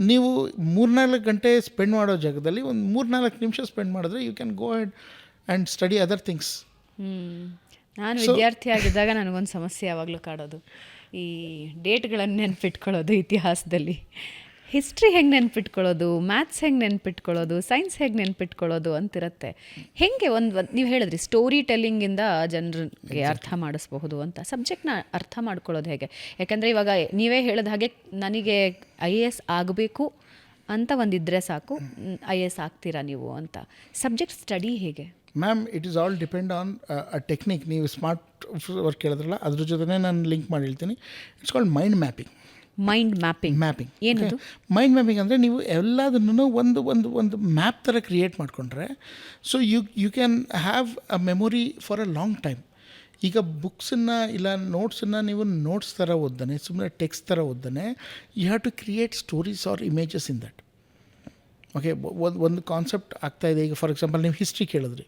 ನೀವು 3-4 ಗಂಟೆ ಸ್ಪೆಂಡ್ ಮಾಡೋ ಜಾಗದಲ್ಲಿ ಒಂದು 3-4 ನಿಮಿಷ ಸ್ಪೆಂಡ್ ಮಾಡಿದ್ರೆ you can go ahead and study other things. ನಾನು ವಿದ್ಯಾರ್ಥಿಯಾಗಿದ್ದಾಗ ನನಗೊಂದು ಸಮಸ್ಯೆ ಯಾವಾಗಲೂ ಕಾಡೋದು, ಈ ಡೇಟ್ಗಳನ್ನು ನೆನ್ಪಿಟ್ಕೊಳ್ಳೋದು, ಇತಿಹಾಸದಲ್ಲಿ ಹಿಸ್ಟ್ರಿ ಹೆಂಗೆ ನೆನ್ಪಿಟ್ಕೊಳ್ಳೋದು, ಮ್ಯಾಥ್ಸ್ ಹೆಂಗೆ ನೆನ್ಪಿಟ್ಕೊಳ್ಳೋದು, ಸೈನ್ಸ್ ಹೇಗೆ ನೆನ್ಪಿಟ್ಕೊಳ್ಳೋದು ಅಂತಿರುತ್ತೆ. ಹೇಗೆ ನೀವು ಹೇಳಿದ್ರಿ ಸ್ಟೋರಿ ಟೆಲ್ಲಿಂಗಿಂದ ಜನರಿಗೆ ಅರ್ಥ ಮಾಡಿಸ್ಬಹುದು ಅಂತ. ಸಬ್ಜೆಕ್ಟ್ನ ಅರ್ಥ ಮಾಡ್ಕೊಳ್ಳೋದು ಹೇಗೆ? ಯಾಕಂದರೆ ಇವಾಗ ನೀವೇ ಹೇಳಿದ ಹಾಗೆ ನನಗೆ IAS ಆಗಬೇಕು ಅಂತ ಒಂದಿದ್ರೆ ಸಾಕು, IAS ಆಗ್ತೀರಾ ನೀವು ಅಂತ. ಸಬ್ಜೆಕ್ಟ್ ಸ್ಟಡಿ ಹೇಗೆ? Ma'am, it is all depend on a technique. ನೀವು ಸ್ಮಾರ್ಟ್ ವರ್ಕ್ ಹೇಳಿದ್ರಲ್ಲ, ಅದ್ರ ಜೊತೆ ನಾನು ಲಿಂಕ್ ಮಾಡಿ ಹೇಳ್ತೀನಿ. It's called mind mapping. Mind mapping ಏನದು? ಮೈಂಡ್ ಮ್ಯಾಪಿಂಗ್ ಅಂದರೆ ನೀವು ಎಲ್ಲದನ್ನು ಒಂದು ಮ್ಯಾಪ್ ಥರ ಕ್ರಿಯೇಟ್ ಮಾಡಿಕೊಂಡ್ರೆ, so you can have a memory for a long time. ಈಗ ಬುಕ್ಸನ್ನು ಇಲ್ಲ ನೋಟ್ಸನ್ನು ನೀವು ನೋಟ್ಸ್ ಥರ ಓದ್ದಾನೆ, ಸುಮ್ಮನೆ ಟೆಕ್ಸ್ಟ್ ಥರ ಓದ್ದಾನೆ, you have to create stories or images in that. Okay, ಒಂದು ಕಾನ್ಸೆಪ್ಟ್ ಆಗ್ತಾಯಿದೆ. ಈಗ ಫಾರ್ ಎಕ್ಸಾಂಪಲ್ ನೀವು ಹಿಸ್ಟ್ರಿ ಕೇಳಿದ್ರಿ.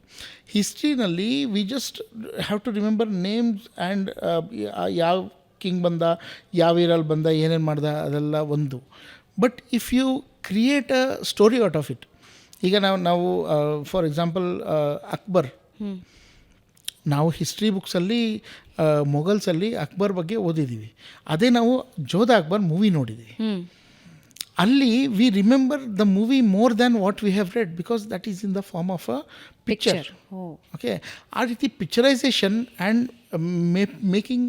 ಹಿಸ್ಟ್ರಿನಲ್ಲಿ we just have to remember names and ಯಾವ ಕಿಂಗ್ ಬಂದ, ಯಾವ ಇಯರಲ್ಲಿ ಬಂದ, ಏನೇನು ಮಾಡ್ದ, ಅದೆಲ್ಲ ಒಂದು. But if you create a story out of it. ಈಗ ನಾವು ಫಾರ್ ಎಕ್ಸಾಂಪಲ್ ಅಕ್ಬರ್, ನಾವು ಹಿಸ್ಟ್ರಿ ಬುಕ್ಸಲ್ಲಿ ಮೊಘಲ್ಸಲ್ಲಿ ಅಕ್ಬರ್ ಬಗ್ಗೆ ಓದಿದ್ದೀವಿ. ಅದೇ ನಾವು ಜೋಧ ಅಕ್ಬರ್ ಮೂವಿ ನೋಡಿದ್ದೀವಿ. ಅಲ್ಲಿ we remember the movie more than what we have read, because that is in the form of a picture. Okay, ಆ ರೀತಿ picturisation and making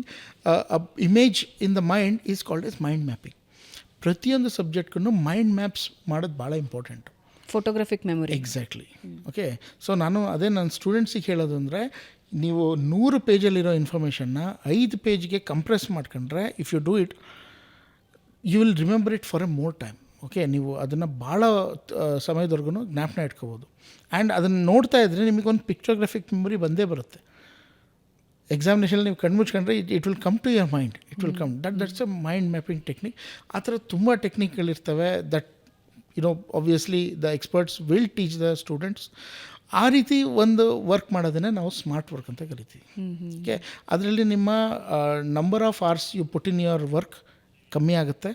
image in the mind is called as mind mapping. ಪ್ರತಿಯೊಂದು ಸಬ್ಜೆಕ್ಟ್ಗೂ mind maps ಮಾಡೋದು ಭಾಳ important. Photographic memory. Exactly. Okay, so ನನ್ನ ಸ್ಟೂಡೆಂಟ್ಸಿಗೆ ಹೇಳೋದು ಅಂದರೆ, ನೀವು 100 ಪೇಜಲ್ಲಿರೋ ಇನ್ಫಾರ್ಮೇಷನ್ನ 5 ಪೇಜ್ಗೆ ಕಂಪ್ರೆಸ್ ಮಾಡ್ಕೊಂಡ್ರೆ, if you do it, you will remember it for A more time. Okay, ನೀವು ಅದನ್ನು ಭಾಳ ಸಮಯದವರೆಗೂ ಜ್ಞಾಪನ ಇಟ್ಕೋಬೋದು. ಆ್ಯಂಡ್ ಅದನ್ನು ನೋಡ್ತಾ ಇದ್ದರೆ ನಿಮಗೊಂದು ಪಿಕ್ಚೋಗ್ರಫಿಕ್ ಮೆಮೊರಿ ಬಂದೇ ಬರುತ್ತೆ. ಎಕ್ಸಾಮಿನೇಷನಲ್ಲಿ ನೀವು ಕಣ್ಮುಚ್ಕೊಂಡ್ರೆ it will come to your mind, it will come. That's a mind mapping technique. ಆ ಥರ ತುಂಬ ಟೆಕ್ನಿಕ್ಗಳಿರ್ತವೆ. That obviously the experts will teach the students. ಆ ರೀತಿ ಒಂದು ವರ್ಕ್ ಮಾಡೋದನ್ನೇ ನಾವು ಸ್ಮಾರ್ಟ್ ವರ್ಕ್ ಅಂತ ಕರಿತೀವಿ. ಓಕೆ, ಅದರಲ್ಲಿ ನಿಮ್ಮ number of hours you put in your work ಕಮ್ಮಿ ಆಗುತ್ತೆ,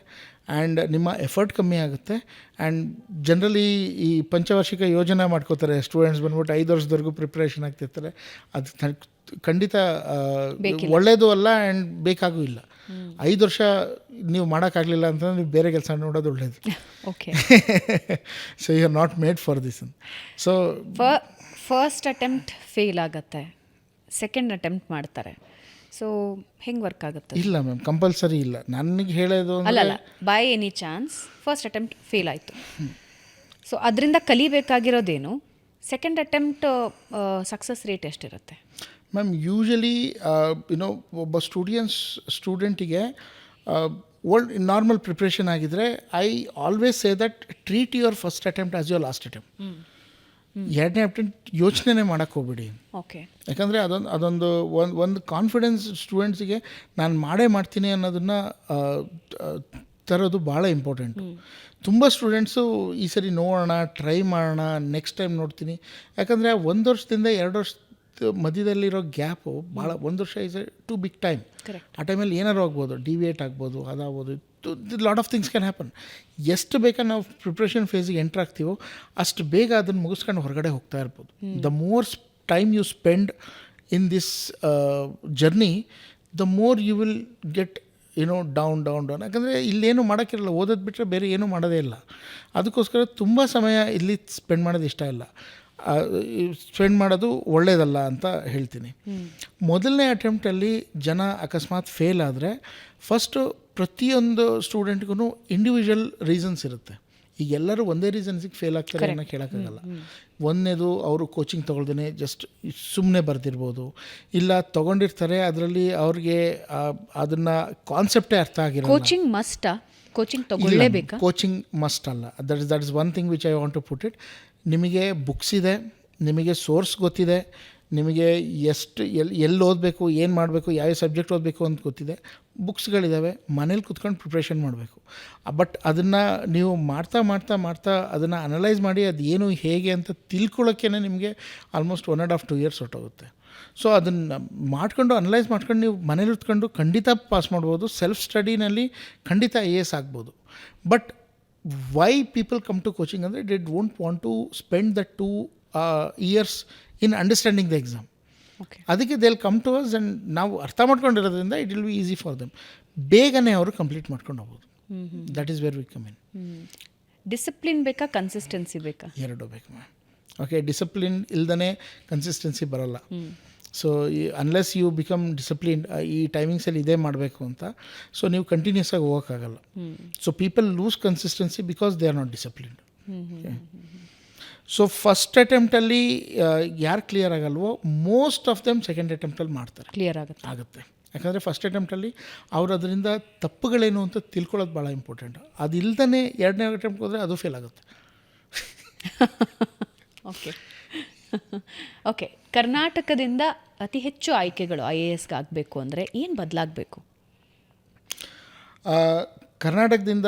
ಆ್ಯಂಡ್ ನಿಮ್ಮ ಎಫರ್ಟ್ ಕಮ್ಮಿ ಆಗುತ್ತೆ. ಆ್ಯಂಡ್ ಜನರಲಿ ಈ ಪಂಚವಾರ್ಷಿಕ ಯೋಜನೆ ಮಾಡ್ಕೋತಾರೆ ಸ್ಟೂಡೆಂಟ್ಸ್, ಬಂದ್ಬಿಟ್ಟು 5 ವರ್ಷದವರೆಗೂ ಪ್ರಿಪ್ರೇಷನ್ ಆಗ್ತಿರ್ತಾರೆ. ಅದು ಖಂಡಿತ ಒಳ್ಳೆಯದು ಅಲ್ಲ, ಆ್ಯಂಡ್ ಬೇಕಾಗೂ ಇಲ್ಲ. 5 ವರ್ಷ ನೀವು ಮಾಡೋಕ್ಕಾಗಲಿಲ್ಲ ಅಂತಂದ್ರೆ ನೀವು ಬೇರೆ ಕೆಲಸ ನೋಡೋದು ಒಳ್ಳೆಯದು. Okay, so you are not made for this. So first attempt fail ಆಗುತ್ತೆ, ಸೆಕೆಂಡ್ ಅಟೆಂಪ್ಟ್ ಮಾಡ್ತಾರೆ. ಸೊ ಹೆಂಗೆ ವರ್ಕ್ ಆಗುತ್ತೆ? ಇಲ್ಲ ಮ್ಯಾಮ್, ಕಂಪಲ್ಸರಿ ಇಲ್ಲ. ನನಗೆ ಹೇಳೋದು ಅಲ್ಲ, by any chance first attempt fail ಆಯಿತು, ಸೊ ಅದರಿಂದ ಕಲಿಬೇಕಾಗಿರೋದೇನು? ಸೆಕೆಂಡ್ ಅಟೆಂಪ್ಟ್ ಸಕ್ಸಸ್ ರೇಟ್ ಎಷ್ಟಿರುತ್ತೆ? ಮ್ಯಾಮ್, ಯೂಶಲಿ ಒಬ್ಬ ಸ್ಟೂಡೆಂಟಿಗೆ ನಾರ್ಮಲ್ ಪ್ರಿಪ್ರೇಷನ್ ಆಗಿದ್ದರೆ, I always say that treat your first attempt as your last attempt. ಎರಡನೇ ಅಟೆಂಪ್ಟ್ ಯೋಚನೆ ಮಾಡೋಕ್ಕೆ ಹೋಗ್ಬೇಡಿ. ಓಕೆ, ಯಾಕಂದರೆ ಒಂದು ಕಾನ್ಫಿಡೆನ್ಸ್ ಸ್ಟೂಡೆಂಟ್ಸಿಗೆ ನಾನು ಮಾಡ್ತೀನಿ ಅನ್ನೋದನ್ನು ತರೋದು ಭಾಳ ಇಂಪಾರ್ಟೆಂಟು. ತುಂಬ ಸ್ಟೂಡೆಂಟ್ಸು ಈ ಸರಿ ನೋಡೋಣ, ಟ್ರೈ ಮಾಡೋಣ, ನೆಕ್ಸ್ಟ್ ಟೈಮ್ ನೋಡ್ತೀನಿ. ಯಾಕಂದರೆ 1 ವರ್ಷದಿಂದ 2 ವರ್ಷ ಮಧ್ಯದಲ್ಲಿರೋ ಗ್ಯಾಪು ಭಾಳ, 1 ವರ್ಷ is a too big time. ಆ ಟೈಮಲ್ಲಿ ಏನಾರು ಆಗ್ಬೋದು, ಡಿವಿಯೇಟ್ ಆಗ್ಬೋದು, ಅದಾಗ್ಬೋದು, lot of things can happen. ಎಷ್ಟು ಬೇಗ ನಾವು ಪ್ರಿಪ್ರೇಷನ್ ಫೇಸಿಗೆ ಎಂಟ್ರ್ ಆಗ್ತೀವೋ ಅಷ್ಟು ಬೇಗ ಅದನ್ನು ಮುಗಿಸ್ಕೊಂಡು ಹೊರಗಡೆ ಹೋಗ್ತಾ ಇರ್ಬೋದು. The more time you spend in this journey, the more you will get down. ಯಾಕಂದರೆ ಇಲ್ಲೇನು ಮಾಡೋಕ್ಕಿರಲ್ಲ, ಓದೋದು ಬಿಟ್ಟರೆ ಬೇರೆ ಏನೂ ಮಾಡೋದೇ ಇಲ್ಲ. ಅದಕ್ಕೋಸ್ಕರ ತುಂಬ ಸಮಯ ಇಲ್ಲಿ ಸ್ಪೆಂಡ್ ಮಾಡೋದು ಇಷ್ಟ ಇಲ್ಲ, ಸ್ಪೆಂಡ್ ಮಾಡೋದು ಒಳ್ಳೆಯದಲ್ಲ ಅಂತ ಹೇಳ್ತೀನಿ. ಮೊದಲನೇ ಅಟೆಂಪ್ಟಲ್ಲಿ ಜನ ಅಕಸ್ಮಾತ್ ಫೇಲ್ ಆದರೆ, ಫಸ್ಟು ಪ್ರತಿಯೊಂದು ಸ್ಟೂಡೆಂಟ್ಗೂ ಇಂಡಿವಿಜುವಲ್ ರೀಸನ್ಸ್ ಇರುತ್ತೆ. ಈಗ ಎಲ್ಲರೂ ಒಂದೇ ರೀಸನ್ಸಿಗೆ ಫೇಲ್ ಆಗ್ತಾರೆ ಅನ್ನೋ ಕೇಳೋಕ್ಕಾಗಲ್ಲ. ಒಂದನೇದು ಅವರು ಕೋಚಿಂಗ್ ತೊಗೊಳ್ದೇ ಜಸ್ಟ್ ಸುಮ್ಮನೆ ಬರ್ದಿರ್ಬೋದು, ಇಲ್ಲ ತೊಗೊಂಡಿರ್ತಾರೆ, ಅದರಲ್ಲಿ ಅವ್ರಿಗೆ ಅದನ್ನು ಕಾನ್ಸೆಪ್ಟೇ ಅರ್ಥ ಆಗಿರೋಲ್ಲ. ಕೋಚಿಂಗ್ ಮಸ್ಟಾ? ಕೋಚಿಂಗ್ ತೊಗೊಳ್ಳೇಬೇಕಾ? ಕೋಚಿಂಗ್ ಮಸ್ಟ್ ಅಲ್ಲ. That is one thing which I want to put it. ನಿಮಗೆ ಬುಕ್ಸ್ ಇದೆ, ನಿಮಗೆ ಸೋರ್ಸ್ ಗೊತ್ತಿದೆ, ನಿಮಗೆ ಎಲ್ಲಿ ಓದಬೇಕು, ಏನು ಮಾಡಬೇಕು, ಯಾವ ಸಬ್ಜೆಕ್ಟ್ ಓದಬೇಕು ಅಂತ ಗೊತ್ತಿದೆ, ಬುಕ್ಸ್ಗಳಿದ್ದಾವೆ, ಮನೇಲಿ ಕೂತ್ಕೊಂಡು ಪ್ರಿಪ್ರೇಷನ್ ಮಾಡಬೇಕು. ಬಟ್ ಅದನ್ನು ನೀವು ಮಾಡ್ತಾ ಅದನ್ನು ಅನಲೈಸ್ ಮಾಡಿ ಅದು ಏನು ಹೇಗೆ ಅಂತ ತಿಳ್ಕೊಳ್ಳೋಕ್ಕೇ ನಿಮಗೆ ಆಲ್ಮೋಸ್ಟ್ 1.5 2 years ಹೊರಟೋಗುತ್ತೆ. ಸೊ ಅದನ್ನು ಮಾಡ್ಕೊಂಡು ಅನಲೈಸ್ ಮಾಡ್ಕೊಂಡು ನೀವು ಮನೇಲಿ ಉತ್ಕೊಂಡು ಖಂಡಿತ ಪಾಸ್ ಮಾಡ್ಬೋದು. ಸೆಲ್ಫ್ ಸ್ಟಡಿನಲ್ಲಿ ಖಂಡಿತ IAS ಆಗ್ಬೋದು. But why people come to coaching ಅಂದರೆ they don't want to spend the 2 years in understanding the exam. Okay. ಅದಕ್ಕೆ they will come to us and ನಾವು ಅರ್ಥ ಮಾಡ್ಕೊಂಡಿರೋದ್ರಿಂದ it will be easy for them. ಬೇಗನೆ ಅವರು complete ಮಾಡ್ಕೊಂಡು ಹೋಗ್ಬೋದು. That is where we come in. Discipline ಬೇಕಾ, consistency ಬೇಕಾ? ಎರಡೂ ಬೇಕು ಮ್ಯಾಮ್. ಓಕೆ, ಡಿಸಿಪ್ಲಿನ್ ಇಲ್ದೇ ಕನ್ಸಿಸ್ಟೆನ್ಸಿ ಬರೋಲ್ಲ. So unless you become discipline, ಈ ಟೈಮಿಂಗ್ಸಲ್ಲಿ ಇದೇ ಮಾಡಬೇಕು ಅಂತ, ಸೊ ನೀವು ಕಂಟಿನ್ಯೂಸ್ ಆಗಿ ಹೋಗೋಕ್ಕಾಗಲ್ಲ. So people lose consistency because they are not disciplined. So first ಅಟೆಂಪ್ಟಲ್ಲಿ ಯಾರು ಕ್ಲಿಯರ್ ಆಗಲ್ವೋ ಮೋಸ್ಟ್ ಆಫ್ ದೆಮ್ ಸೆಕೆಂಡ್ ಅಟೆಂಪ್ಟಲ್ಲಿ ಮಾಡ್ತಾರೆ, ಕ್ಲಿಯರ್ ಆಗುತ್ತೆ. ಯಾಕಂದರೆ ಫಸ್ಟ್ ಅಟೆಂಪ್ಟಲ್ಲಿ ಅವ್ರು ಅದರಿಂದ ತಪ್ಪುಗಳೇನು ಅಂತ ತಿಳ್ಕೊಳ್ಳೋದು ಭಾಳ ಇಂಪಾರ್ಟೆಂಟ್. ಅದಿಲ್ದೇ ಎರಡನೇ ಅಟೆಂಪ್ಟ್ ಹೋದರೆ ಅದು ಫೇಲ್ ಆಗುತ್ತೆ. ಓಕೆ. ಓಕೆ, ಕರ್ನಾಟಕದಿಂದ ಅತಿ ಹೆಚ್ಚು ಆಯ್ಕೆಗಳು IASಗೆ ಆಗಬೇಕು ಅಂದರೆ ಏನು ಬದಲಾಗಬೇಕು? ಕರ್ನಾಟಕದಿಂದ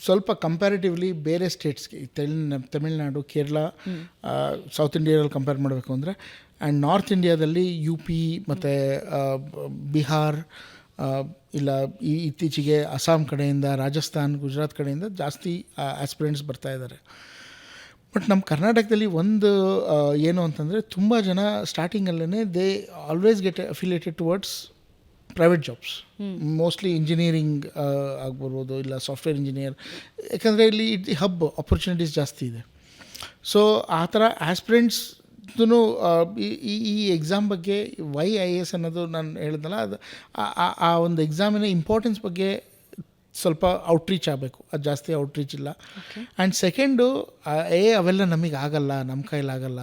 ಸ್ವಲ್ಪ ಕಂಪ್ಯಾರಿಟಿವ್ಲಿ ಬೇರೆ ಸ್ಟೇಟ್ಸ್ಗೆ, ತಮಿಳ್ನಾಡು, ಕೇರಳ, ಸೌತ್ ಇಂಡಿಯಾದಲ್ಲಿ ಕಂಪೇರ್ ಮಾಡಬೇಕು ಅಂದರೆ, ಆ್ಯಂಡ್ ನಾರ್ತ್ ಇಂಡಿಯಾದಲ್ಲಿ UP ಮತ್ತು ಬಿಹಾರ್, ಇಲ್ಲ ಇತ್ತೀಚೆಗೆ ಅಸ್ಸಾಂ ಕಡೆಯಿಂದ, ರಾಜಸ್ಥಾನ್, ಗುಜರಾತ್ ಕಡೆಯಿಂದ ಜಾಸ್ತಿ ಆಸ್ಪಿರೆಂಟ್ಸ್ ಬರ್ತಾ ಇದ್ದಾರೆ. ಬಟ್ ನಮ್ಮ ಕರ್ನಾಟಕದಲ್ಲಿ ಒಂದು ಏನು ಅಂತಂದರೆ, ತುಂಬ ಜನ ಸ್ಟಾರ್ಟಿಂಗಲ್ಲೇ they always get affiliated towards private jobs, mostly engineering ಆಗ್ಬರ್ಬೋದು, ಇಲ್ಲ ಸಾಫ್ಟ್ವೇರ್ ಇಂಜಿನಿಯರ್, ಯಾಕಂದರೆ ಇಲ್ಲಿ ಹಬ್ ಆಪರ್ಚುನಿಟೀಸ್ ಜಾಸ್ತಿ ಇದೆ. ಸೊ ಆ ಥರ ಆಸ್ಪಿರೆಂಟ್ಸ್ದು ಈ ಎಕ್ಸಾಮ್ ಬಗ್ಗೆ ವೈ IAS ಅನ್ನೋದು ನಾನು ಹೇಳಿದ್ನಲ್ಲ, ಅದು ಆ ಒಂದು ಎಕ್ಸಾಮಿನ ಇಂಪಾರ್ಟೆನ್ಸ್ ಬಗ್ಗೆ ಸ್ವಲ್ಪ ಔಟ್ರೀಚ್ ಆಗಬೇಕು. ಅದು ಜಾಸ್ತಿ ಔಟ್ರೀಚ್ ಇಲ್ಲ. ಆ್ಯಂಡ್ ಸೆಕೆಂಡು, ಅವೆಲ್ಲ ನಮಗೆ ಆಗಲ್ಲ, ನಮ್ಮ ಕೈಲಾಗಲ್ಲ,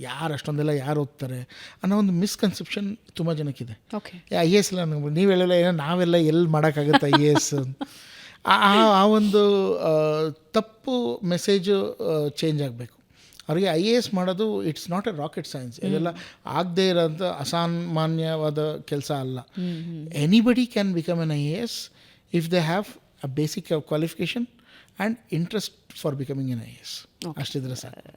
ಯಾರು ಅಷ್ಟೊಂದೆಲ್ಲ ಯಾರು ಓದ್ತಾರೆ ಅನ್ನೋ ಒಂದು ಮಿಸ್ಕನ್ಸೆಪ್ಷನ್ ತುಂಬ ಜನಕ್ಕಿದೆ. IAS ಎಲ್ಲ ನೀವೆಲ್ಲ ಏನೋ ನಾವೆಲ್ಲ ಎಲ್ಲಿ ಮಾಡೋಕ್ಕಾಗುತ್ತೆ IAS, ಆ ಒಂದು ತಪ್ಪು ಮೆಸೇಜು ಚೇಂಜ್ ಆಗಬೇಕು. ಅವ್ರಿಗೆ IAS ಮಾಡೋದು it's not A rocket science, ಇದೆಲ್ಲ ಆಗದೇ ಇರೋಂಥ ಅಸಾಮಾನ್ಯವಾದ ಕೆಲಸ ಅಲ್ಲ. Anybody can become an IAS if they have a basic qualification and interest for becoming an IAS. ಅಷ್ಟಿದ್ರೆ ಸಾಕು.